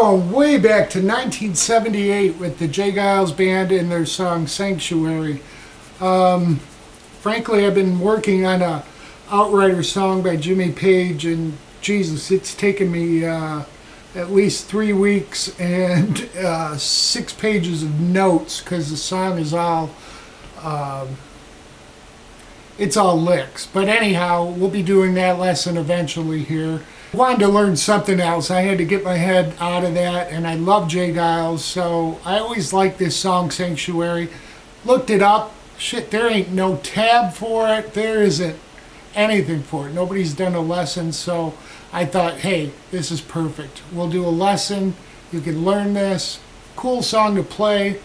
going way back to 1978 with the Geils band and their song Sanctuary. Frankly, I've been working on a Outrider song by Jimmy Page, and Jesus, it's taken me at least 3 weeks and 6 pages of notes, because the song is all it's all licks. But anyhow, we'll be doing that lesson eventually here. I wanted to learn something else. I had to get my head out of that, and I love Geils, so I always liked this song Sanctuary. Looked it up. Shit, there ain't no tab for it. There isn't anything for it. Nobody's done a lesson, so I thought, hey, this is perfect. We'll do a lesson. You can learn this. Cool song to play.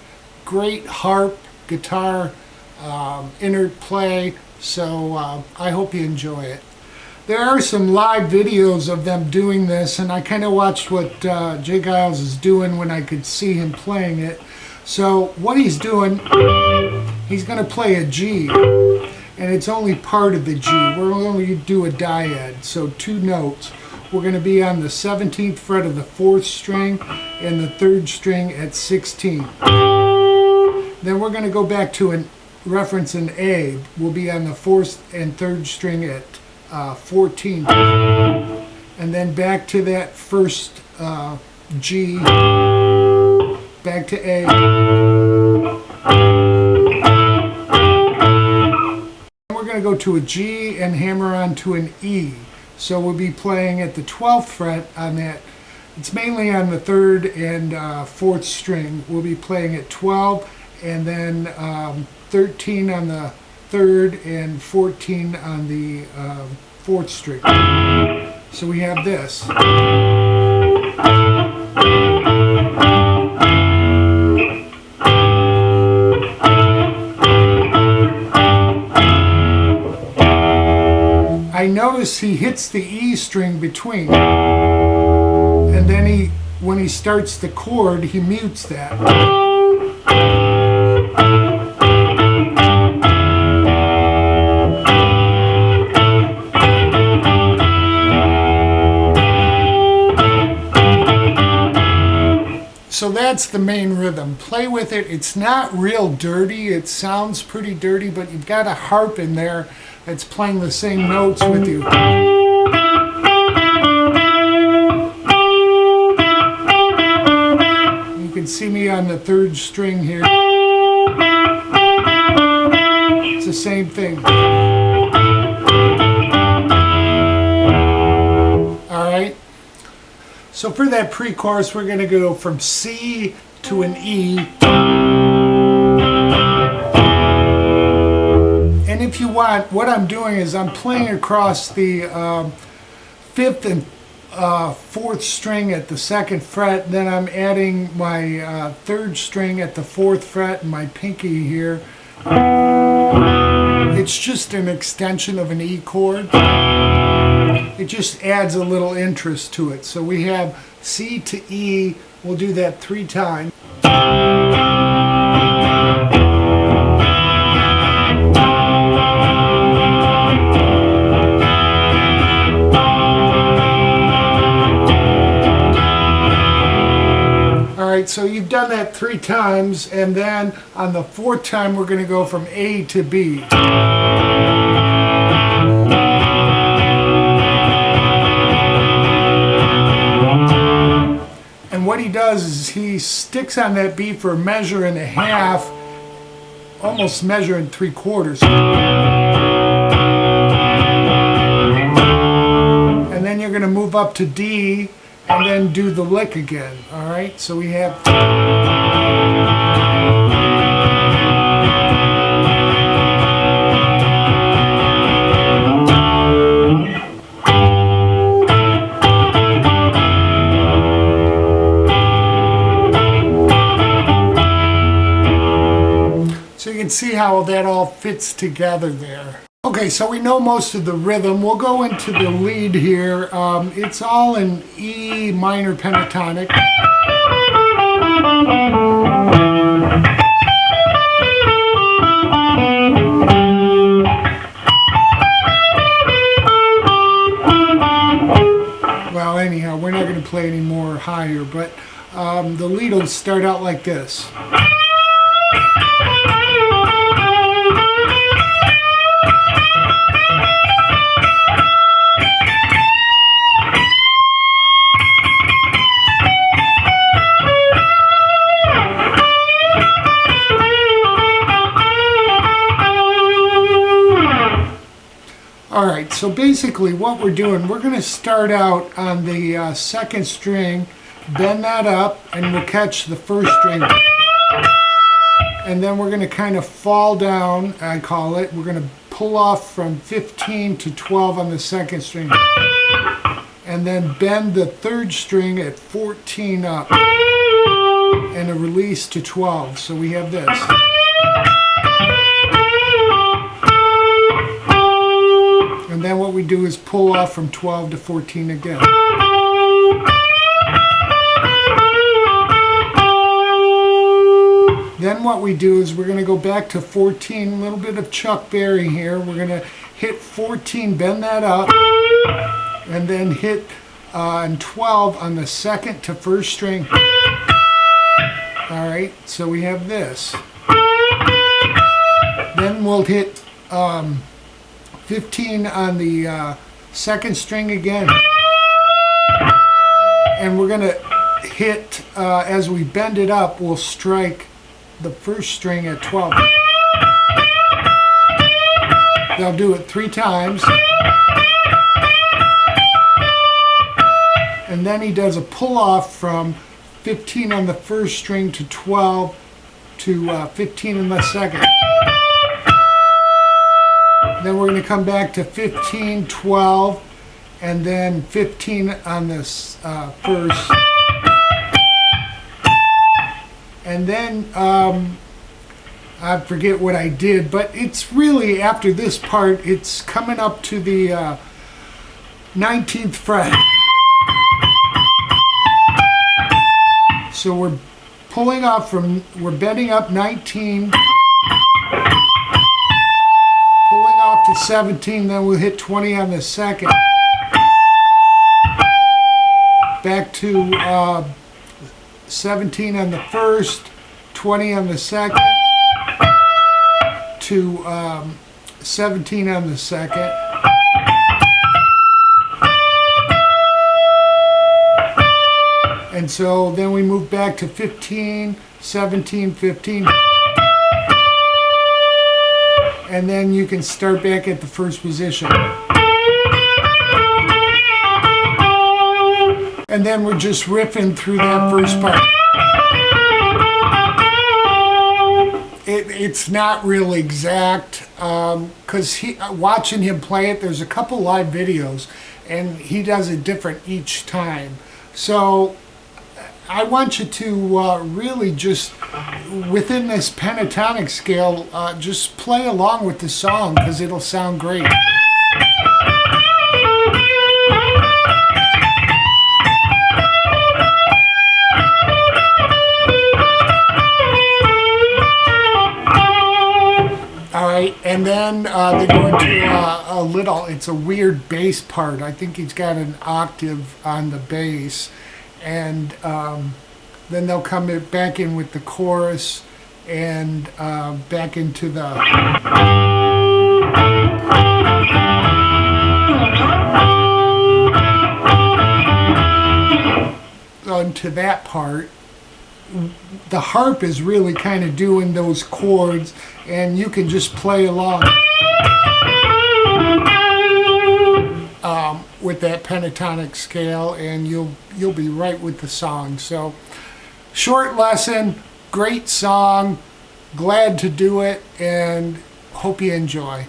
Great harp, guitar, interplay. So I hope you enjoy it. There are some live videos of them doing this, and I kind of watched what Geils is doing when I could see him playing it. So what he's doing, he's going to play a G, and it's only part of the G. We're only going to do a dyad, so 2 notes. We're going to be on the 17th fret of the 4th string and the 3rd string at 16. Then we're going to go back to a reference in A. We'll be on the 4th and 3rd string at 14. And then back to that first G, back to A. We're going to go to a G and hammer on to an E. So we'll be playing at the 12th fret on that. It's mainly on the 3rd and 4th string. We'll be playing at 12 and then 13 on the 3rd and 14 on the 4th string. So we have this. I notice he hits the E string between, and then when he starts the chord, he mutes that. So that's the main rhythm. Play with it. It's not real dirty. It sounds pretty dirty, but you've got a harp in there that's playing the same notes with you. You can see me on the 3rd string here. It's the same thing. Alright. So for that pre-chorus, we're going to go from C to an E. And if you want, what I'm doing is I'm playing across the 5th and 4th string at the 2nd fret. Then I'm adding my 3rd string at the 4th fret and my pinky here. It's just an extension of an E chord. It just adds a little interest to it. So we have C to E. We'll do that 3 times. Alright, so you've done that 3 times, and then on the 4th time we're going to go from A to B. And what he does is he sticks on that beat for a measure and a half, almost measure and 3/4. And then you're going to move up to D and then do the lick again. Alright, so we have... So you can see how that all fits together there. Okay, so we know most of the rhythm. We'll go into the lead here. It's all in E minor pentatonic. Well, anyhow, we're not going to play any more higher, but the lead will start out like this. Alright, so basically what we're doing, we're going to start out on the second string, bend that up, and we'll catch the first string. And then we're going to kind of fall down, I call it. We're going to pull off from 15 to 12 on the second string. And then bend the third string at 14 up. And a release to 12. So we have this. And then what we do is pull off from 12 to 14 again. Then what we do is we're going to go back to 14, a little bit of Chuck Berry here. We're going to hit 14, bend that up, and then hit 12 on the second to first string. Alright, so we have this. Then we'll hit 15 on the second string again, and we're going to hit, as we bend it up, we'll strike the first string at 12. They'll do it 3 times, and then he does a pull off from 15 on the first string to 12 to 15 on the second. Then we're going to come back to 15, 12, and then 15 on this first. And then, I forget what I did, but it's really, after this part, it's coming up to the 19th fret. So we're pulling off from, we're bending up 19, to 17, then we'll hit 20 on the second. Back to 17 on the first, 20 on the second, to 17 on the second. And so then we move back to 15, 17, 15. And then you can start back at the first position. And then we're just riffing through that first part. It's not real exact, because watching him play it, there's a couple live videos, and he does it different each time. So I want you to really just, within this pentatonic scale, just play along with the song, because it'll sound great. Alright, and then they go into a little, it's a weird bass part. I think he's got an octave on the bass. And then they'll come back in with the chorus and back into the onto that part. The harp is really kind of doing those chords, and you can just play along with that pentatonic scale, and you'll be right with the song. So, short lesson, great song, glad to do it, and hope you enjoy.